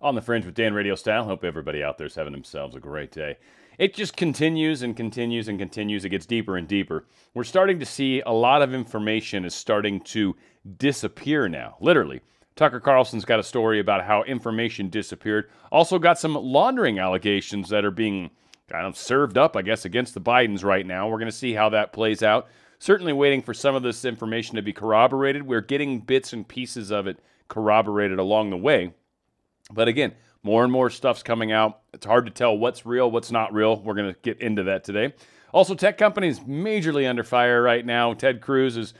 On the Fringe with Dan RadioStyle. Hope everybody out there is having themselves a great day. It just continues and continues and continues. It gets deeper and deeper. We're starting to see a lot of information is starting to disappear now, literally. Tucker Carlson's got a story about how information disappeared. Also got some laundering allegations that are being kind of served up, I guess, against the Bidens right now. We're going to see how that plays out. Certainly waiting for some of this information to be corroborated. We're getting bits and pieces of it corroborated along the way. But again, more and more stuff's coming out. It's hard to tell what's real, what's not real. We're going to get into that today. Also, tech companies majorly under fire right now. Ted Cruz is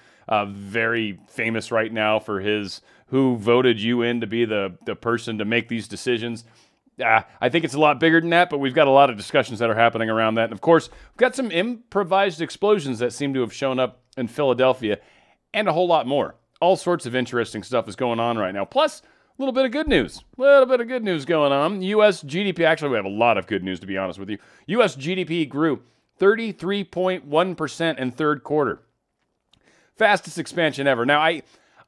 very famous right now for his who voted you in to be the person to make these decisions. I think it's a lot bigger than that, but we've got a lot of discussions that are happening around that. And of course, we've got some improvised explosions that seem to have shown up in Philadelphia and a whole lot more. All sorts of interesting stuff is going on right now. Plus, a little bit of good news. A little bit of good news going on. U.S. GDP, actually we have a lot of good news to be honest with you. U.S. GDP grew 33.1% in third quarter. Fastest expansion ever. Now,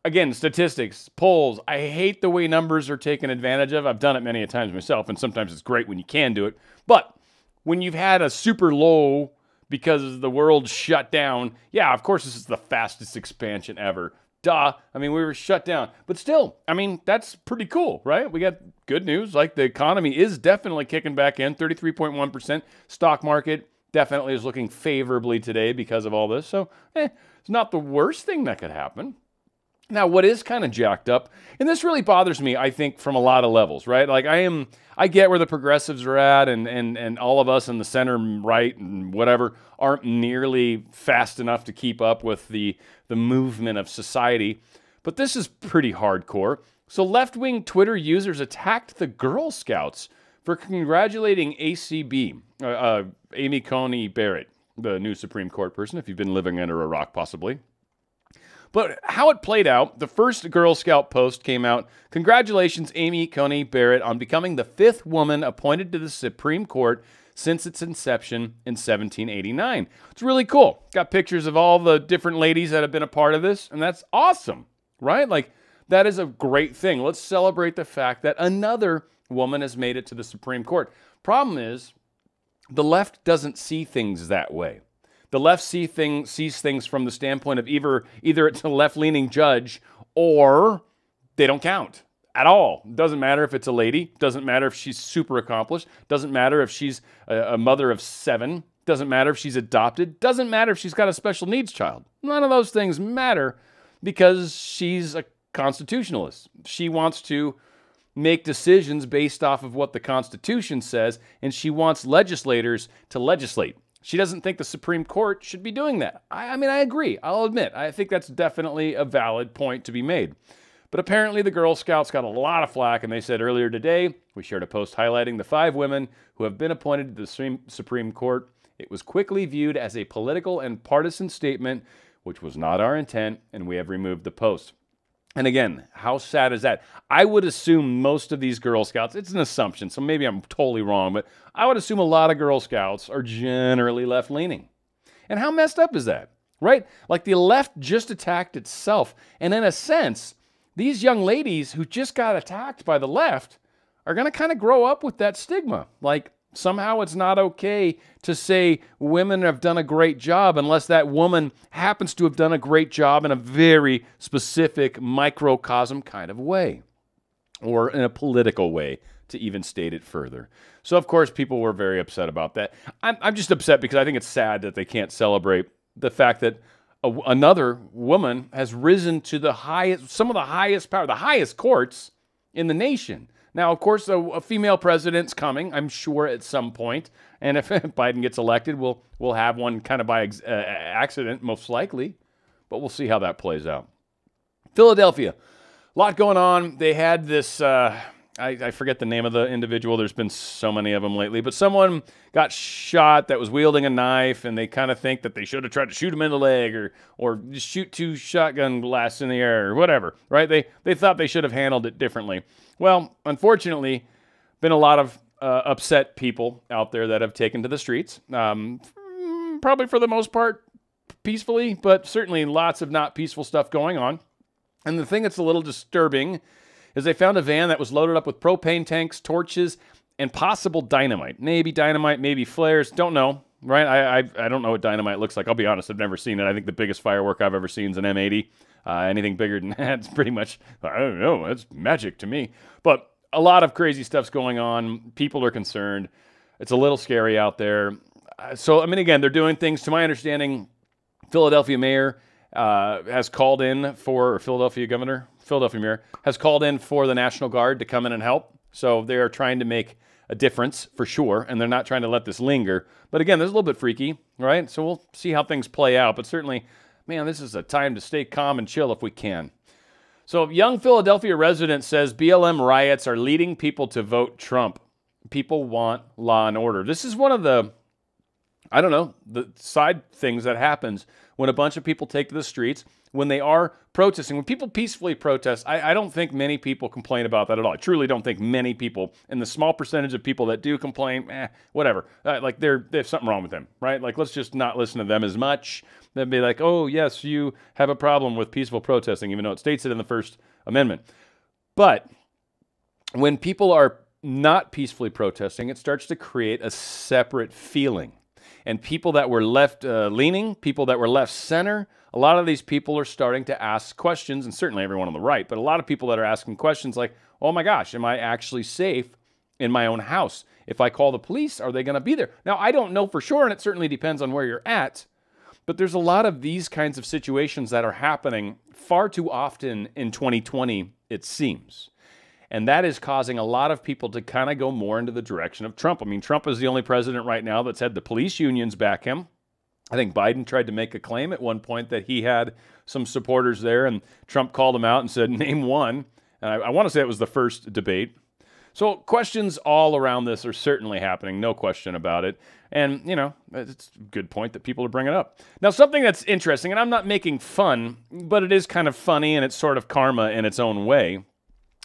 again, statistics, polls, I hate the way numbers are taken advantage of. I've done it many a times myself, and sometimes it's great when you can do it. But when you've had a super low because the world shut down, yeah, of course this is the fastest expansion ever. Duh. I mean, we were shut down. But still, I mean, that's pretty cool, right? We got good news. Like, the economy is definitely kicking back in, 33.1%. Stock market definitely is looking favorably today because of all this. So, it's not the worst thing that could happen. Now, what is kind of jacked up, and this really bothers me, I think, from a lot of levels, right? Like, I get where the progressives are at, and all of us in the center right and whatever aren't nearly fast enough to keep up with the movement of society. But this is pretty hardcore. So left-wing Twitter users attacked the Girl Scouts for congratulating ACB, Amy Coney Barrett, the new Supreme Court person, if you've been living under a rock possibly. But how it played out, the first Girl Scout post came out. Congratulations, Amy Coney Barrett, on becoming the 5th woman appointed to the Supreme Court since its inception in 1789. It's really cool. Got pictures of all the different ladies that have been a part of this, and that's awesome, right? Like, that is a great thing. Let's celebrate the fact that another woman has made it to the Supreme Court. Problem is, the left doesn't see things that way. The left sees things from the standpoint of either it's a left-leaning judge or they don't count at all. Doesn't matter if it's a lady. Doesn't matter if she's super accomplished. Doesn't matter if she's a mother of 7. Doesn't matter if she's adopted. Doesn't matter if she's got a special needs child. None of those things matter because she's a constitutionalist. She wants to make decisions based off of what the Constitution says, and she wants legislators to legislate. She doesn't think the Supreme Court should be doing that. I mean, I agree. I'll admit. I think that's definitely a valid point to be made. But apparently the Girl Scouts got a lot of flack, and they said earlier today, we shared a post highlighting the 5 women who have been appointed to the Supreme Court. It was quickly viewed as a political and partisan statement, which was not our intent, and we have removed the post. And again, how sad is that? I would assume most of these Girl Scouts, it's an assumption, so maybe I'm totally wrong, but I would assume a lot of Girl Scouts are generally left-leaning. And how messed up is that, right? Like, the left just attacked itself. And in a sense, these young ladies who just got attacked by the left are going to kind of grow up with that stigma. Like, somehow it's not okay to say women have done a great job unless that woman happens to have done a great job in a very specific microcosm kind of way, or in a political way, to even state it further. So, of course, people were very upset about that. I'm just upset because I think it's sad that they can't celebrate the fact that another woman has risen to the highest, some of the highest power, the highest courts in the nation. Now, of course, a female president's coming, I'm sure, at some point. And if Biden gets elected, we'll have one kind of by accident, most likely. But we'll see how that plays out. Philadelphia, a lot going on. They had this, I forget the name of the individual. There's been so many of them lately. But someone got shot that was wielding a knife, and they kind of think that they should have tried to shoot him in the leg or shoot 2 shotgun blasts in the air or whatever, right? They thought they should have handled it differently. Well, unfortunately, been a lot of upset people out there that have taken to the streets, probably for the most part peacefully, but certainly lots of not peaceful stuff going on. And the thing that's a little disturbing is they found a van that was loaded up with propane tanks, torches, and possible dynamite. Maybe dynamite, maybe flares, don't know, right? I don't know what dynamite looks like. I'll be honest, I've never seen it. I think the biggest firework I've ever seen is an M80. Anything bigger than that, it's pretty much, I don't know, it's magic to me. But a lot of crazy stuff's going on. People are concerned. It's a little scary out there. So, I mean, again, they're doing things, to my understanding, Philadelphia mayor has called in for, or Philadelphia mayor has called in for the National Guard to come in and help. So they are trying to make a difference for sure, and they're not trying to let this linger. But again, this is a little bit freaky, right? So we'll see how things play out. But certainly, man, this is a time to stay calm and chill if we can. So a young Philadelphia resident says BLM riots are leading people to vote Trump. People want law and order. This is one of the, I don't know, the side things that happens when a bunch of people take to the streets, when they are protesting, when people peacefully protest. I don't think many people complain about that at all. I truly don't think many people, and the small percentage of people that do complain, whatever. Like there's something wrong with them, right? Like, let's just not listen to them as much. They'd be like, oh, yes, you have a problem with peaceful protesting, even though it states it in the First Amendment. But when people are not peacefully protesting, it starts to create a separate feeling. And people that were left-leaning, people that were left-center, a lot of these people are starting to ask questions, and certainly everyone on the right, but a lot of people that are asking questions like, oh my gosh, am I actually safe in my own house? If I call the police, are they going to be there? Now, I don't know for sure, and it certainly depends on where you're at, but there's a lot of these kinds of situations that are happening far too often in 2020, it seems. And that is causing a lot of people to kind of go more into the direction of Trump. I mean, Trump is the only president right now that's had the police unions back him. I think Biden tried to make a claim at one point that he had some supporters there, and Trump called him out and said, name one. And I want to say it was the first debate. So questions all around this are certainly happening, no question about it. And, you know, it's a good point that people are bringing up. Now, something that's interesting, and I'm not making fun, but it is kind of funny, and it's sort of karma in its own way.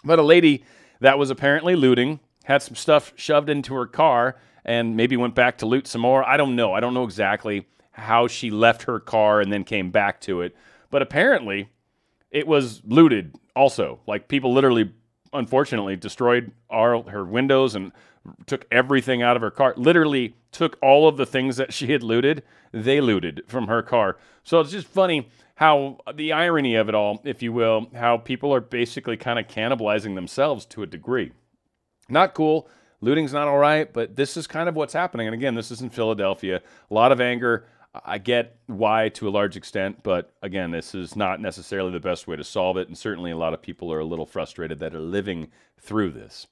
But a lady that was apparently looting had some stuff shoved into her car and maybe went back to loot some more. I don't know. I don't know exactly how she left her car and then came back to it. But apparently it was looted also. Like, people literally, unfortunately, destroyed her windows and took everything out of her car. Literally took all of the things that she had looted, they looted from her car. So it's just funny how the irony of it all, if you will, how people are basically kind of cannibalizing themselves to a degree. Not cool. Looting's not all right, but this is kind of what's happening. And again, this is in Philadelphia. A lot of anger. I get why to a large extent, but again, this is not necessarily the best way to solve it. And certainly a lot of people are a little frustrated that are living through this.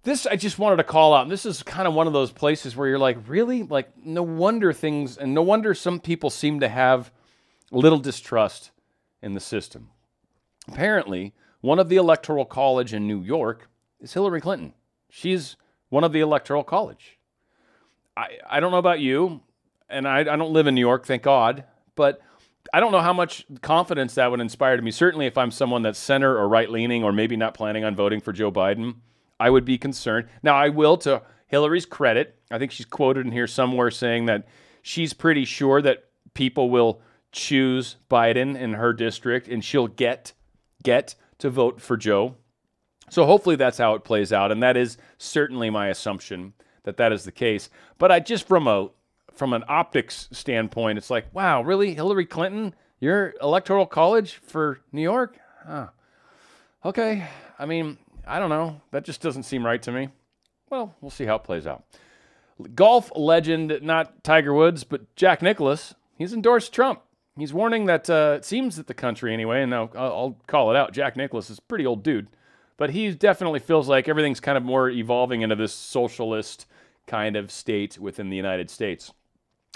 This I just wanted to call out. And this is kind of one of those places where you're like, really? Like, no wonder some people seem to have little distrust in the system. Apparently, one of the Electoral College in New York is Hillary Clinton. She's one of the Electoral College. I don't know about you, and I don't live in New York, thank God, but I don't know how much confidence that would inspire to me. Certainly if I'm someone that's center or right-leaning or maybe not planning on voting for Joe Biden, I would be concerned. Now, I will, to Hillary's credit, I think she's quoted in here somewhere saying that she's pretty sure that people will choose Biden in her district and she'll get to vote for Joe. So hopefully that's how it plays out, and that is certainly my assumption that that is the case. But I just from an optics standpoint, it's like, wow, really, Hillary Clinton, your Electoral College for New York? Huh. Okay, I mean, I don't know. That just doesn't seem right to me. Well, we'll see how it plays out. Golf legend, not Tiger Woods, but Jack Nicklaus, he's endorsed Trump. He's warning that it seems that the country anyway, and now I'll call it out, Jack Nicklaus is a pretty old dude, but he definitely feels like everything's kind of more evolving into this socialist kind of state within the United States.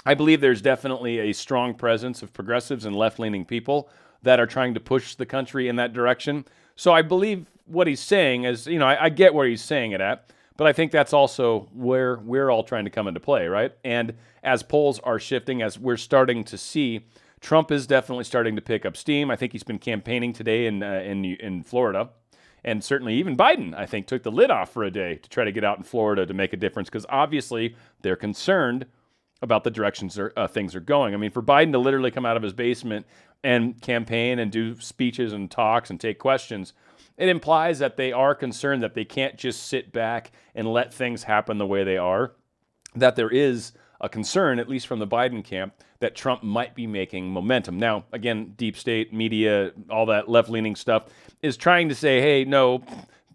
I believe there's definitely a strong presence of progressives and left-leaning people that are trying to push the country in that direction. So I believe what he's saying is, you know, I get where he's saying it at, but I think that's also where we're all trying to come into play, right? And as polls are shifting, as we're starting to see, Trump is definitely starting to pick up steam. I think he's been campaigning today in Florida. And certainly even Biden, I think, took the lid off for a day to try to get out in Florida to make a difference because obviously they're concerned about the directions things are going. I mean, for Biden to literally come out of his basement and campaign and do speeches and talks and take questions, it implies that they are concerned that they can't just sit back and let things happen the way they are, that there is a concern, at least from the Biden camp, that Trump might be making momentum. Now, again, deep state, media, all that left-leaning stuff is trying to say, hey, no,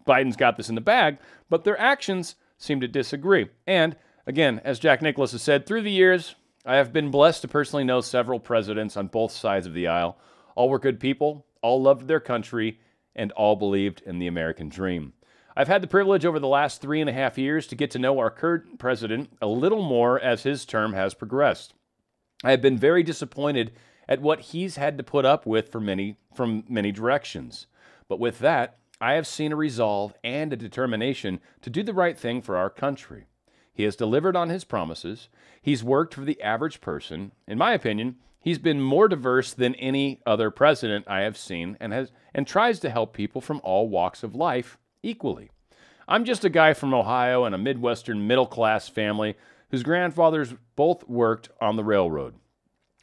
Biden's got this in the bag, but their actions seem to disagree. And again, as Jack Nicklaus has said, through the years, I have been blessed to personally know several presidents on both sides of the aisle. All were good people, all loved their country, and all believed in the American dream. I've had the privilege over the last 3.5 years to get to know our current president a little more as his term has progressed. I have been very disappointed at what he's had to put up with from many directions. But with that, I have seen a resolve and a determination to do the right thing for our country. He has delivered on his promises. He's worked for the average person. In my opinion, he's been more diverse than any other president I have seen and tries to help people from all walks of life equally. I'm just a guy from Ohio and a Midwestern middle-class family whose grandfathers both worked on the railroad.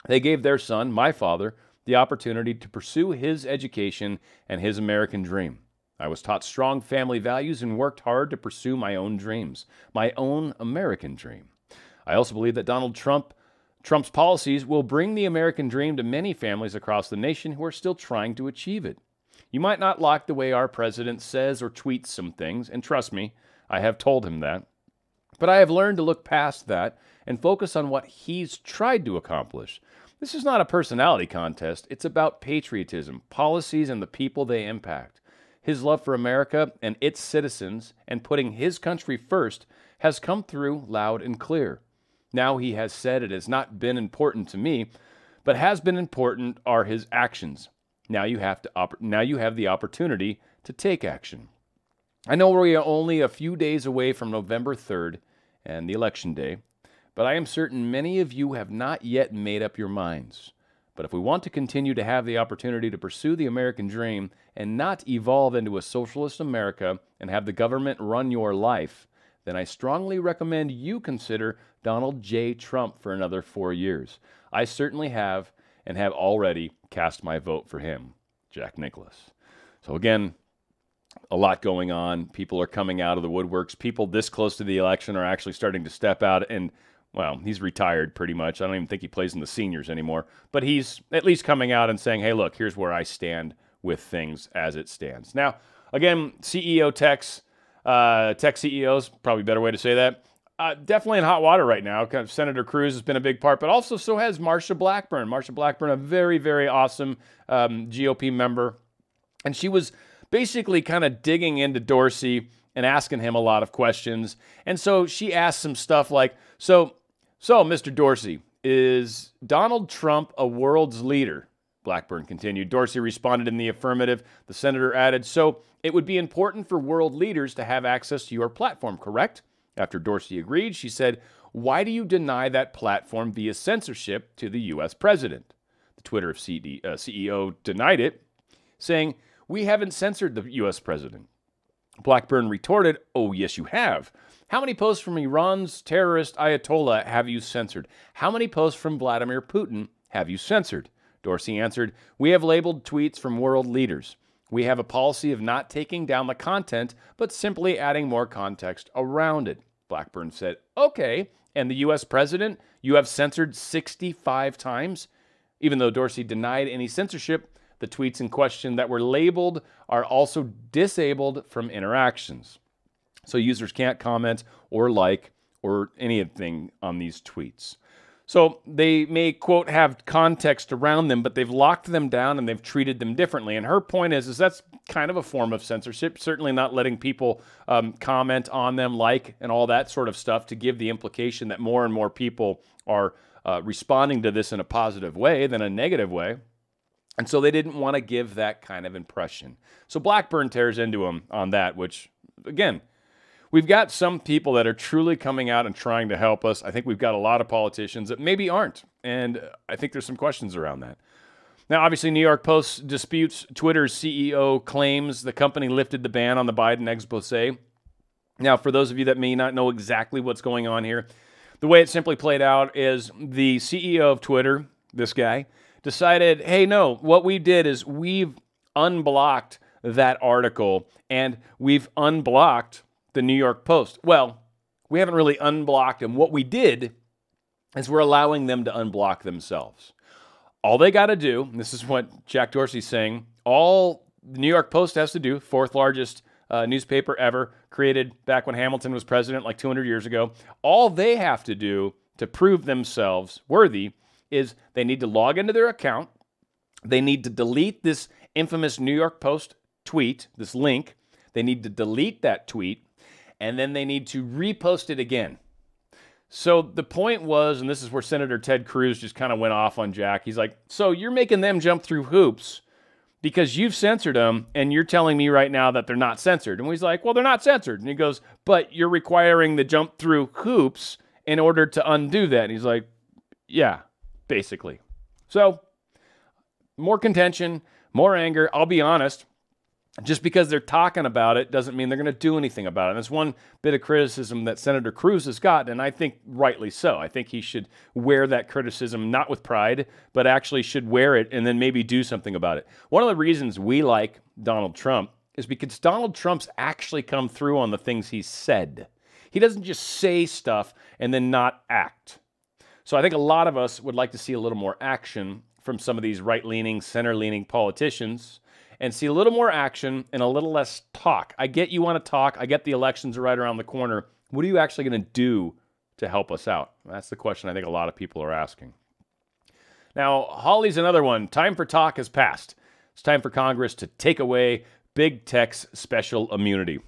They gave their son, my father, the opportunity to pursue his education and his American dream. I was taught strong family values and worked hard to pursue my own dreams, my own American dream. I also believe that Trump's policies will bring the American dream to many families across the nation who are still trying to achieve it. You might not like the way our president says or tweets some things, and trust me, I have told him that. But I have learned to look past that and focus on what he's tried to accomplish. This is not a personality contest. It's about patriotism, policies, and the people they impact. His love for America and its citizens and putting his country first has come through loud and clear. Now he has said it has not been important to me, but has been important are his actions. Now you have the opportunity to take action. I know we are only a few days away from November 3rd and the election day, but I am certain many of you have not yet made up your minds. But if we want to continue to have the opportunity to pursue the American dream and not evolve into a socialist America and have the government run your life, then I strongly recommend you consider Donald J. Trump for another 4 years. I certainly have and have already cast my vote for him, Jack Nicklaus. So again, a lot going on. People are coming out of the woodworks. People this close to the election are actually starting to step out and, well, he's retired pretty much. I don't even think he plays in the seniors anymore. But he's at least coming out and saying, hey, look, here's where I stand with things as it stands. Now, again, CEO techs, tech CEOs, probably a better way to say that, definitely in hot water right now. Kind of Senator Cruz has been a big part, but also so has Marsha Blackburn. Marsha Blackburn, a very, very awesome GOP member. And she was basically kind of digging into Dorsey and asking him a lot of questions. And so she asked some stuff like, so Mr. Dorsey, is Donald Trump a world's leader? Blackburn continued. Dorsey responded in the affirmative. The senator added, so it would be important for world leaders to have access to your platform, correct? After Dorsey agreed, she said, why do you deny that platform via censorship to the U.S. president? The Twitter CEO denied it, saying, we haven't censored the U.S. president. Blackburn retorted, oh, yes, you have. How many posts from Iran's terrorist Ayatollah have you censored? How many posts from Vladimir Putin have you censored? Dorsey answered, we have labeled tweets from world leaders. We have a policy of not taking down the content, but simply adding more context around it. Blackburn said, okay, and the U.S. president, you have censored 65 times? Even though Dorsey denied any censorship, the tweets in question that were labeled are also disabled from interactions. So users can't comment or like or anything on these tweets. So they may, quote, have context around them, but they've locked them down and they've treated them differently. And her point is that's kind of a form of censorship, certainly not letting people comment on them, like, and all that sort of stuff to give the implication that more and more people are responding to this in a positive way than a negative way. And so they didn't want to give that kind of impression. So Blackburn tears into him on that, which, again, we've got some people that are truly coming out and trying to help us. I think we've got a lot of politicians that maybe aren't. And I think there's some questions around that. Now, obviously, New York Post disputes Twitter's CEO claims the company lifted the ban on the Biden expose. Now, for those of you that may not know exactly what's going on here, the way it simply played out is the CEO of Twitter, this guy, decided, hey, no, what we did is we've unblocked that article, and we've unblocked the New York Post. Well, we haven't really unblocked them. What we did is we're allowing them to unblock themselves. All they got to do, and this is what Jack Dorsey's saying, all the New York Post has to do, fourth largest newspaper ever, created back when Hamilton was president like 200 years ago, all they have to do to prove themselves worthy is they need to log into their account, they need to delete this infamous New York Post tweet, this link, they need to delete that tweet, and then they need to repost it again. So the point was, and this is where Senator Ted Cruz just kind of went off on Jack, he's like, so you're making them jump through hoops because you've censored them, and you're telling me right now that they're not censored. And he's like, well, they're not censored. And he goes, but you're requiring the jump through hoops in order to undo that. And he's like, yeah, basically. So more contention, more anger. I'll be honest, just because they're talking about it doesn't mean they're going to do anything about it. And that's one bit of criticism that Senator Cruz has gotten, and I think rightly so. I think he should wear that criticism, not with pride, but actually should wear it and then maybe do something about it. One of the reasons we like Donald Trump is because Donald Trump's actually come through on the things he said. He doesn't just say stuff and then not act. So I think a lot of us would like to see a little more action from some of these right-leaning, center-leaning politicians, and see a little more action and a little less talk. I get you want to talk. I get the elections are right around the corner. What are you actually going to do to help us out? That's the question I think a lot of people are asking. Now, Hawley's another one. Time for talk has passed. It's time for Congress to take away Big Tech's special immunity.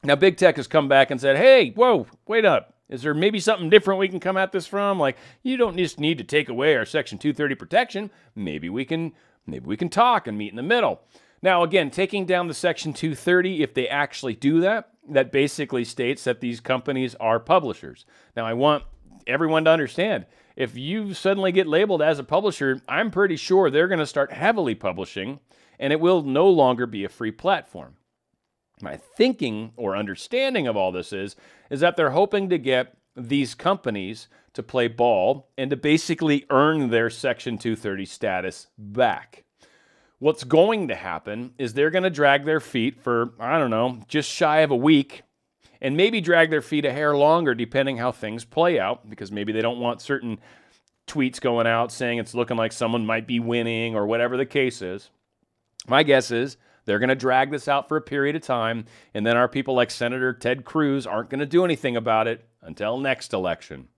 Now, Big Tech has come back and said, hey, whoa, wait up. Is there maybe something different we can come at this from? Like, you don't just need to take away our Section 230 protection. Maybe we can talk and meet in the middle. Now, again, taking down the Section 230, if they actually do that, that basically states that these companies are publishers. Now, I want everyone to understand, if you suddenly get labeled as a publisher, I'm pretty sure they're going to start heavily publishing, and it will no longer be a free platform. My thinking or understanding of all this is that they're hoping to get these companies to play ball and to basically earn their Section 230 status back. What's going to happen is they're going to drag their feet for, I don't know, just shy of a week, and maybe drag their feet a hair longer depending how things play out, because maybe they don't want certain tweets going out saying it's looking like someone might be winning or whatever the case is. My guess is they're going to drag this out for a period of time, and then our people like Senator Ted Cruz aren't going to do anything about it until next election.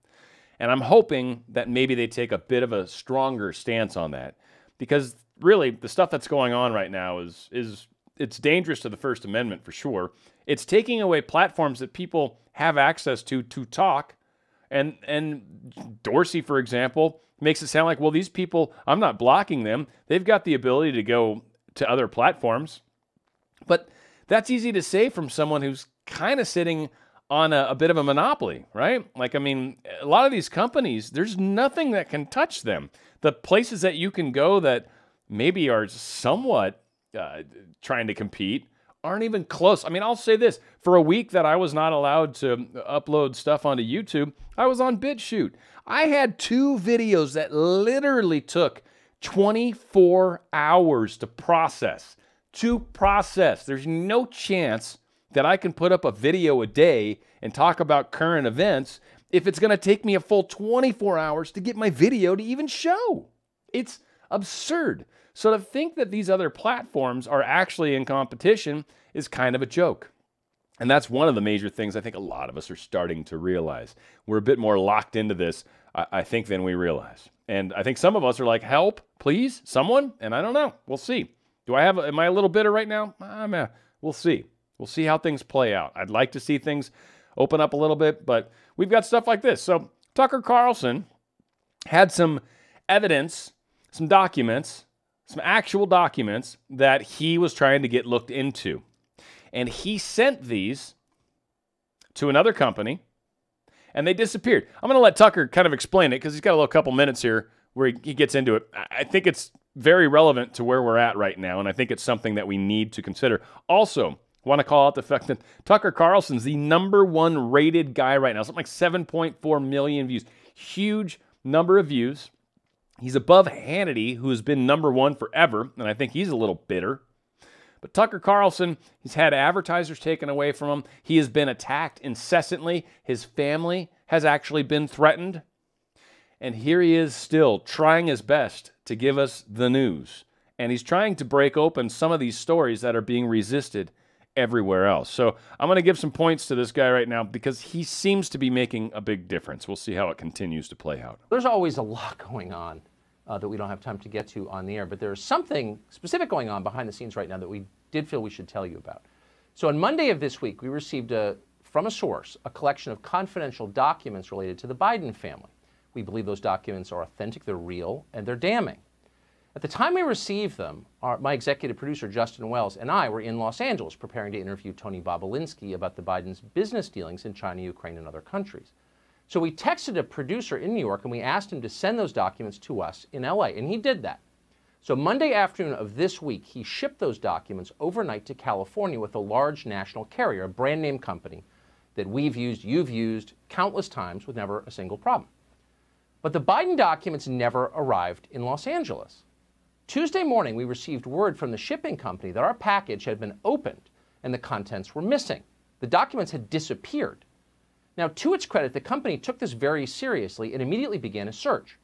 And I'm hoping that maybe they take a bit of a stronger stance on that, because really the stuff that's going on right now is it's dangerous to the First Amendment for sure. It's taking away platforms that people have access to talk. And Dorsey, for example, makes it sound like, well, these people, I'm not blocking them. They've got the ability to go to other platforms. But that's easy to say from someone who's kind of sitting on a bit of a monopoly, right? Like, I mean, a lot of these companies, there's nothing that can touch them. The places that you can go that maybe are somewhat trying to compete aren't even close. I mean, I'll say this. For a week that I was not allowed to upload stuff onto YouTube, I was on BitChute. I had 2 videos that literally took 24 hours to process. There's no chance that I can put up a video a day and talk about current events if it's going to take me a full 24 hours to get my video to even show. It's absurd. So to think that these other platforms are actually in competition is kind of a joke. And that's one of the major things I think a lot of us are starting to realize. We're a bit more locked into this, I think, than we realize. And I think some of us are like, help, please, someone? And I don't know. We'll see. Am I a little bitter right now? We'll see. We'll see how things play out. I'd like to see things open up a little bit, but we've got stuff like this. So Tucker Carlson had some evidence, some documents, some actual documents that he was trying to get looked into. And he sent these to another company, and they disappeared. I'm going to let Tucker kind of explain it because he's got a little couple minutes here where he gets into it. I think it's very relevant to where we're at right now, and I think it's something that we need to consider. Also, I want to call out the fact that Tucker Carlson's the #1 rated guy right now. Something like 7.4 million views. Huge number of views. He's above Hannity, who has been #1 forever, and I think he's a little bitter. But Tucker Carlson, he's had advertisers taken away from him. He has been attacked incessantly. His family has actually been threatened. And here he is still trying his best to give us the news. And he's trying to break open some of these stories that are being resisted everywhere else. So I'm going to give some points to this guy right now because he seems to be making a big difference. We'll see how it continues to play out. There's always a lot going on that we don't have time to get to on the air, but there's something specific going on behind the scenes right now that we did feel we should tell you about. So on Monday of this week, we received from a source a collection of confidential documents related to the Biden family. We believe those documents are authentic, they're real, and they're damning. At the time we received them, my executive producer, Justin Wells, and I were in Los Angeles preparing to interview Tony Bobulinski about the Biden's business dealings in China, Ukraine, and other countries. So we texted a producer in New York and we asked him to send those documents to us in LA, and he did that. So Monday afternoon of this week, he shipped those documents overnight to California with a large national carrier, a brand name company that we've used, you've used countless times with never a single problem. But the Biden documents never arrived in Los Angeles. Tuesday morning, we received word from the shipping company that our package had been opened and the contents were missing. The documents had disappeared. Now, to its credit, the company took this very seriously and immediately began a search.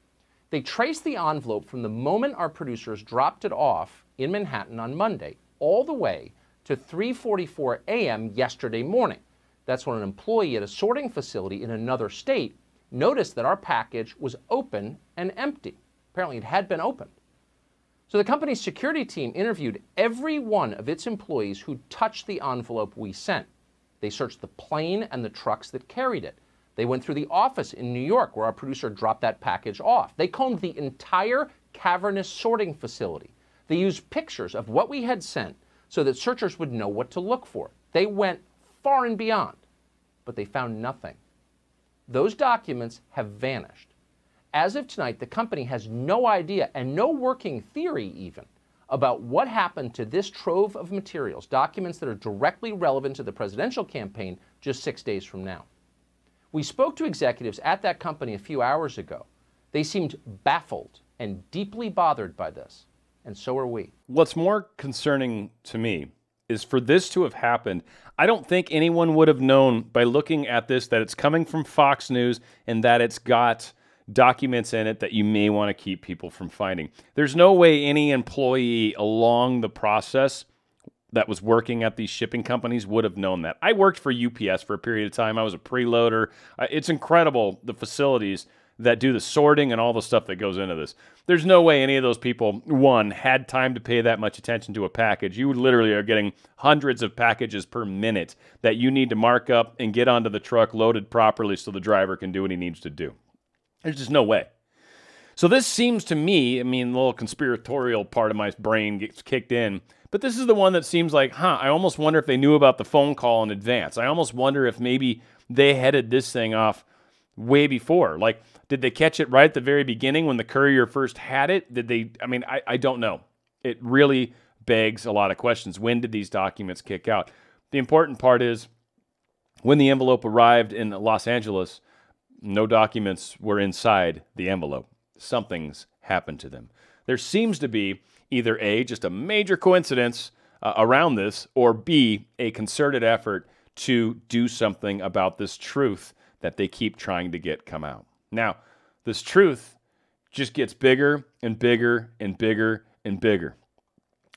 They traced the envelope from the moment our producers dropped it off in Manhattan on Monday all the way to 3:44 a.m. yesterday morning. That's when an employee at a sorting facility in another state noticed that our package was open and empty. Apparently, it had been opened. So the company's security team interviewed every one of its employees who touched the envelope we sent. They searched the plane and the trucks that carried it. They went through the office in New York where our producer dropped that package off. They combed the entire cavernous sorting facility. They used pictures of what we had sent so that searchers would know what to look for. They went far and beyond, but they found nothing. Those documents have vanished. As of tonight, the company has no idea and no working theory even about what happened to this trove of materials, documents that are directly relevant to the presidential campaign just 6 days from now. We spoke to executives at that company a few hours ago. They seemed baffled and deeply bothered by this, and so are we. What's more concerning to me is for this to have happened, I don't think anyone would have known by looking at this that it's coming from Fox News and that it's got documents in it that you may want to keep people from finding. There's no way any employee along the process that was working at these shipping companies would have known that. I worked for UPS for a period of time. I was a preloader. It's incredible, the facilities that do the sorting and all the stuff that goes into this. There's no way any of those people, one, had time to pay that much attention to a package. You literally are getting hundreds of packages per minute that you need to mark up and get onto the truck loaded properly so the driver can do what he needs to do. There's just no way. So this seems to me, I mean, the little conspiratorial part of my brain gets kicked in, but this is the one that seems like, I almost wonder if they knew about the phone call in advance. I almost wonder if maybe they headed this thing off way before. Like, did they catch it right at the very beginning when the courier first had it? Did they, I don't know. It really begs a lot of questions. When did these documents kick out? The important part is when the envelope arrived in Los Angeles, no documents were inside the envelope. Something's happened to them. There seems to be either A, just a major coincidence around this, or B, a concerted effort to do something about this truth that they keep trying to get come out. Now, this truth just gets bigger and bigger and bigger and bigger.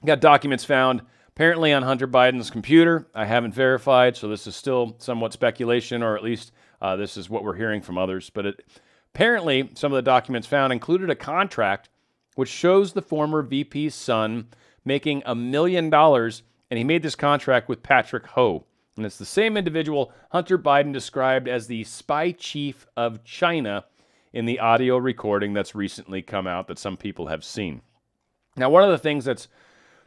Got documents found apparently on Hunter Biden's computer. I haven't verified, so this is still somewhat speculation, or at least this is what we're hearing from others. But apparently, some of the documents found included a contract which shows the former VP's son making $1 million, and he made this contract with Patrick Ho. And it's the same individual Hunter Biden described as the spy chief of China in the audio recording that's recently come out that some people have seen. Now, one of the things that's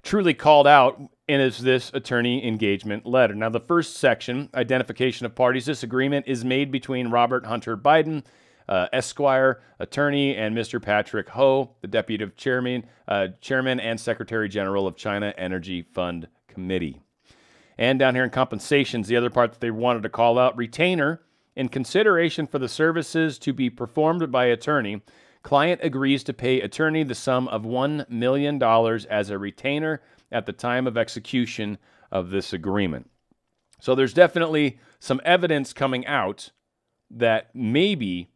truly called out is this attorney engagement letter. Now, the first section, identification of parties, this agreement is made between Robert Hunter Biden, Esquire, attorney, and Mr. Patrick Ho, the deputy chairman and Secretary General of China Energy Fund Committee. And down here in compensations, the other part that they wanted to call out, retainer, in consideration for the services to be performed by attorney, client agrees to pay attorney the sum of $1 million as a retainer at the time of execution of this agreement. So there's definitely some evidence coming out that maybe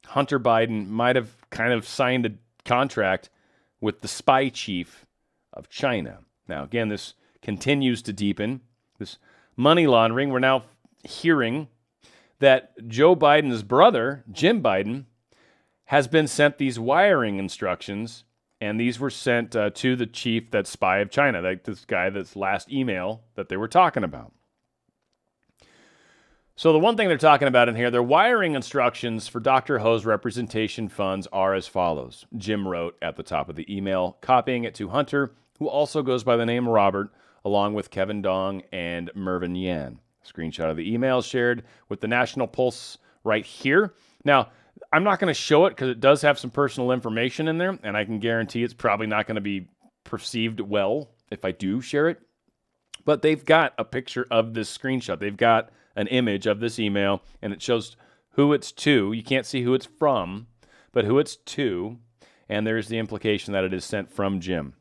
Hunter Biden might have kind of signed a contract with the spy chief of China. Now, again, this continues to deepen. This money laundering, we're now hearing that Joe Biden's brother, Jim Biden, has been sent these wiring instructions, and these were sent to the chief, that spy of China, like this guy, this last email that they were talking about. So the one thing they're talking about in here, their wiring instructions for Dr. Ho's representation funds are as follows. Jim wrote at the top of the email, copying it to Hunter, who also goes by the name Robert, along with Kevin Dong and Mervyn Yan. Screenshot of the email shared with the National Pulse right here. Now, I'm not going to show it because it does have some personal information in there, and I can guarantee it's probably not going to be perceived well if I do share it. But they've got a picture of this screenshot. They've got an image of this email, and it shows who it's to. You can't see who it's from, but who it's to, and there's the implication that it is sent from Jim.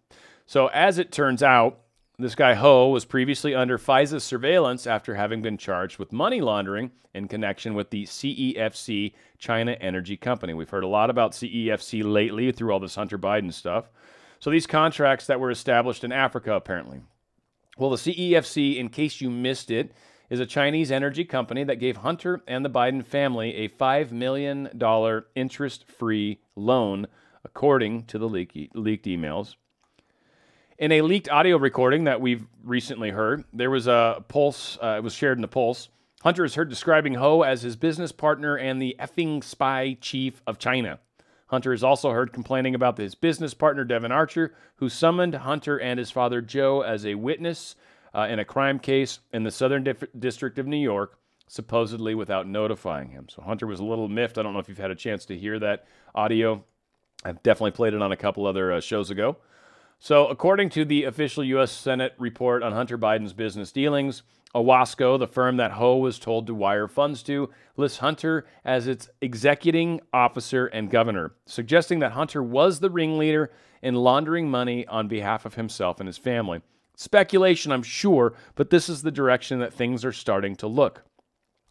So as it turns out, this guy Ho was previously under FISA's surveillance after having been charged with money laundering in connection with the CEFC China Energy Company. We've heard a lot about CEFC lately through all this Hunter Biden stuff. So these contracts that were established in Africa, apparently. Well, the CEFC, in case you missed it, is a Chinese energy company that gave Hunter and the Biden family a $5 million interest-free loan, according to the leaked emails. In a leaked audio recording that we've recently heard, there was a Pulse, it was shared in the Pulse. Hunter is heard describing Ho as his business partner and the effing spy chief of China. Hunter is also heard complaining about his business partner, Devin Archer, who summoned Hunter and his father, Joe, as a witness in a crime case in the Southern District of New York, supposedly without notifying him. So Hunter was a little miffed. I don't know if you've had a chance to hear that audio. I've definitely played it on a couple other shows ago. So according to the official U.S. Senate report on Hunter Biden's business dealings, Owasco, the firm that Ho was told to wire funds to, lists Hunter as its executing officer and governor, suggesting that Hunter was the ringleader in laundering money on behalf of himself and his family. Speculation, I'm sure, but this is the direction that things are starting to look.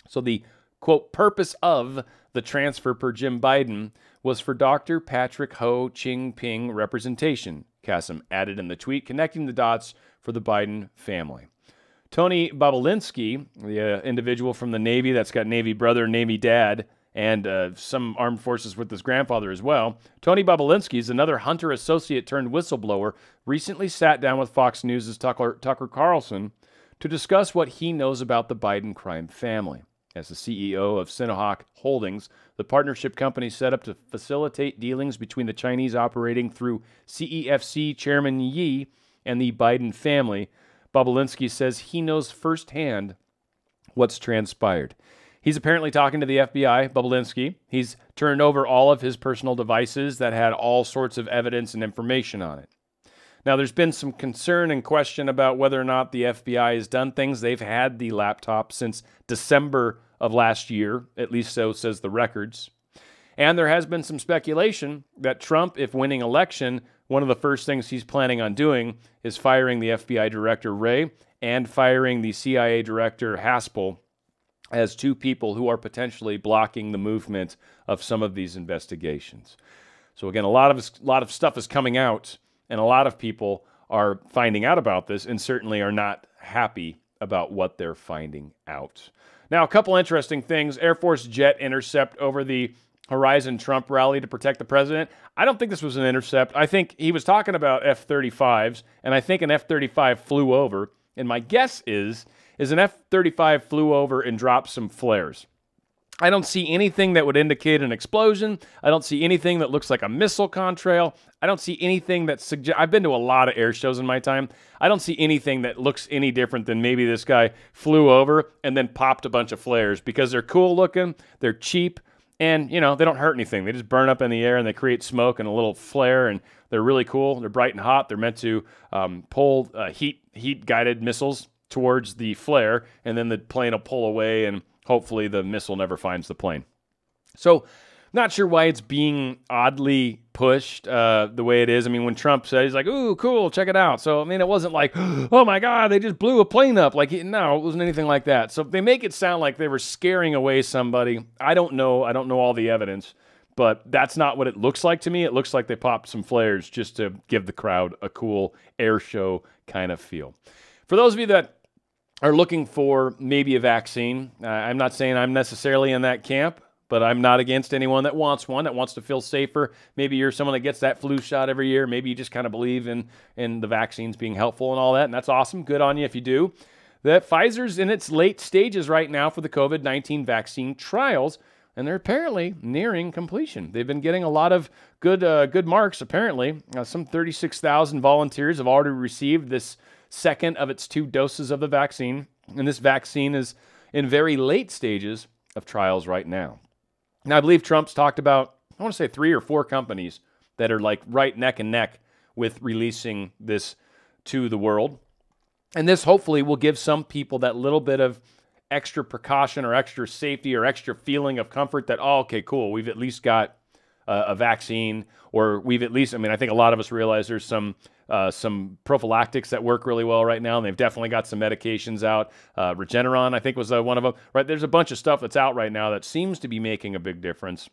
So the, quote, purpose of the transfer per Jim Biden was for Dr. Patrick Ho Ching Ping representation, Kasem added in the tweet, connecting the dots for the Biden family. Tony Bobulinski, the individual from the Navy that's got Navy brother, Navy dad, and some armed forces with his grandfather as well. Tony Bobulinski is another Hunter associate turned whistleblower, recently sat down with Fox News' Tucker Carlson to discuss what he knows about the Biden crime family. As the CEO of Sinohawk Holdings, the partnership company set up to facilitate dealings between the Chinese operating through CEFC Chairman Yi and the Biden family, Bobulinski says he knows firsthand what's transpired. He's apparently talking to the FBI, Bobulinski. He's turned over all of his personal devices that had all sorts of evidence and information on it. Now, there's been some concern and question about whether or not the FBI has done things. They've had the laptop since December of last year, at least so says the records. And there has been some speculation that Trump, if winning election, one of the first things he's planning on doing is firing the FBI director, Wray, and firing the CIA director, Haspel, as two people who are potentially blocking the movement of some of these investigations. So again, a lot of stuff is coming out, and a lot of people are finding out about this and certainly are not happy about what they're finding out. Now, a couple interesting things. Air Force jet intercept over the Horizon Trump rally to protect the president. I don't think this was an intercept. I think he was talking about F-35s, and I think an F-35 flew over. And my guess is an F-35 flew over and dropped some flares. I don't see anything that would indicate an explosion. I don't see anything that looks like a missile contrail. I don't see anything that suggests... I've been to a lot of air shows in my time. I don't see anything that looks any different than maybe this guy flew over and then popped a bunch of flares because they're cool looking, they're cheap, and, you know, they don't hurt anything. They just burn up in the air and they create smoke and a little flare, and they're really cool. They're bright and hot. They're meant to pull heat-guided missiles towards the flare, and then the plane will pull away, and hopefully the missile never finds the plane. So Not sure why it's being oddly pushed the way it is. I mean, when Trump said, he's like, ooh, cool, check it out. So, I mean, it wasn't like, oh my God, they just blew a plane up. Like, no, it wasn't anything like that. So they make it sound like they were scaring away somebody. I don't know. I don't know all the evidence, but that's not what it looks like to me. It looks like they popped some flares just to give the crowd a cool air show kind of feel. For those of you that are looking for maybe a vaccine, I'm not saying I'm necessarily in that camp, but I'm not against anyone that wants one, that wants to feel safer. Maybe you're someone that gets that flu shot every year. Maybe you just kind of believe in the vaccines being helpful and all that, and that's awesome. Good on you if you do. That Pfizer's in its late stages right now for the COVID-19 vaccine trials, and they're apparently nearing completion. They've been getting a lot of good marks, apparently. Some 36,000 volunteers have already received this second of its 2 doses of the vaccine, and this vaccine is in very late stages of trials right now. Now, I believe Trump's talked about, I want to say 3 or 4 companies that are like right neck and neck with releasing this to the world. And this hopefully will give some people that little bit of extra precaution or extra safety or extra feeling of comfort that, oh, okay, cool, we've at least got a vaccine, or we've at least, I mean, I think a lot of us realize there's some prophylactics that work really well right now, and they've definitely got some medications out. Regeneron, I think, was one of them. Right, there's a bunch of stuff that's out right now that seems to be making a big difference.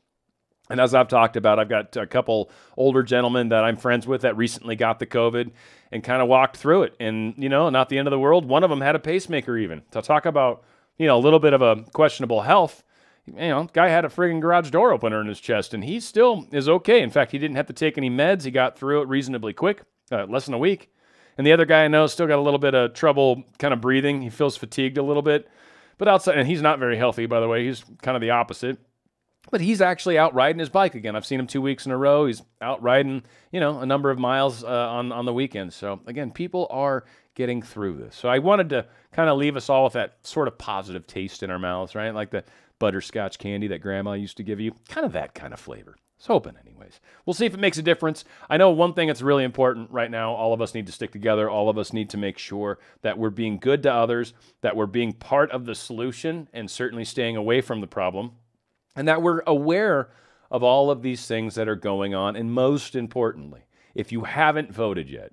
And as I've talked about, I've got a couple older gentlemen that I'm friends with that recently got the COVID and kind of walked through it. And, not the end of the world. One of them had a pacemaker even. So talk about, a little bit of a questionable health. Guy had a friggin' garage door opener in his chest, and he still is okay. In fact, he didn't have to take any meds. He got through it reasonably quick, less than a week. And the other guy I know still got a little bit of trouble kind of breathing. He feels fatigued a little bit. But outside, and he's not very healthy, by the way. He's kind of the opposite. But he's actually out riding his bike again. I've seen him 2 weeks in a row. He's out riding, a number of miles on the weekends. So, again, people are getting through this. So I wanted to kind of leave us all with that sort of positive taste in our mouths, right? Like the butterscotch candy that Grandma used to give you. Kind of that kind of flavor. I was hoping anyways. We'll see if it makes a difference. I know one thing that's really important right now, all of us need to stick together. All of us need to make sure that we're being good to others, that we're being part of the solution and certainly staying away from the problem, and that we're aware of all of these things that are going on. And most importantly, if you haven't voted yet,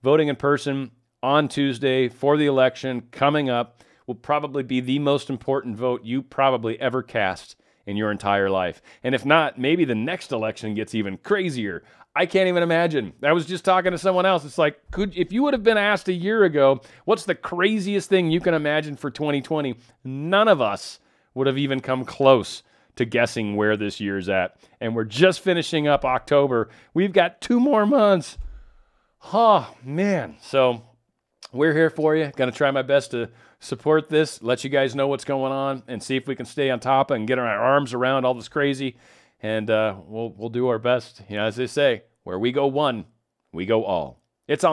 voting in person on Tuesday for the election coming up will probably be the most important vote you probably ever cast in your entire life. And if not, maybe the next election gets even crazier. I can't even imagine. I was just talking to someone else. It's like, if you would have been asked a year ago, what's the craziest thing you can imagine for 2020? None of us would have even come close to guessing where this year's at. And we're just finishing up October. We've got 2 more months. Oh, man. So we're here for you. Going to try my best to support this, let you guys know what's going on, and see if we can stay on top and get our arms around all this crazy. And we'll do our best. As they say, where we go one, we go all. It's on